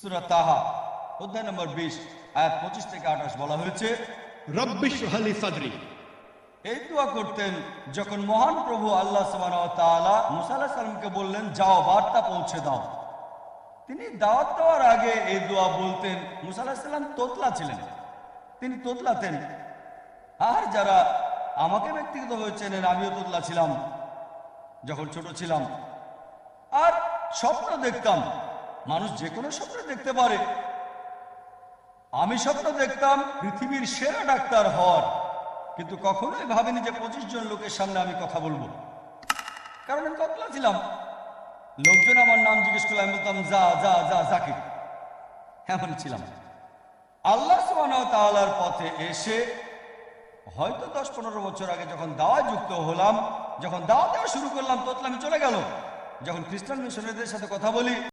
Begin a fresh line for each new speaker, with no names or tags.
সূরা তাহা অধ্যায় নম্বর 20 আয়াত 25 থেকে 28 বলা হয়েছে,
রব্বি ইশরাহ লি সাদরি।
এই দোয়া করতেন যখন মহান প্রভু আল্লাহ সুবহানাহু ওয়া তাআলা মুসা আলাইহিস সালামকে বললেন, যাও বার্তা পৌঁছে দাও। তিনি দাওয়াত দেওয়ার আগে এই দোয়া বলতেন। মুসা আলাইহিস সালাম তোতলা ছিলেন, তিনি তোতলাতেন। আর যারা আমাকে ব্যক্তিগতভাবে চেনেন, আমিও তোতলা ছিলাম যখন ছোট ছিলাম। আর স্বপ্ন দেখতাম, মানুষ যে কোনো স্বপ্ন দেখতে পারে। আমি স্বপ্ন দেখতাম পৃথিবীর সেরা ডাক্তার হওয়ার, কিন্তু কখনোই ভাবিনি যে 25 জন লোকের সামনে আমি কথা বলবো, কারণ আমি তোতলা ছিলাম। লোকজন আমার নাম জিজ্ঞেস করলে আমি বলতাম যা যা যা জাকির, এমন ছিলাম। আল্লাহ সুবহানাহু ওয়া তাআলার পথে এসে হয়তো 10-15 বছর আগে যখন দাওয়ায় যুক্ত হলাম, যখন দাওয়া দেওয়া শুরু করলাম, তোতলামি চলে গেল। যখন খ্রিস্টান মিশনারিদের সাথে কথা বলি,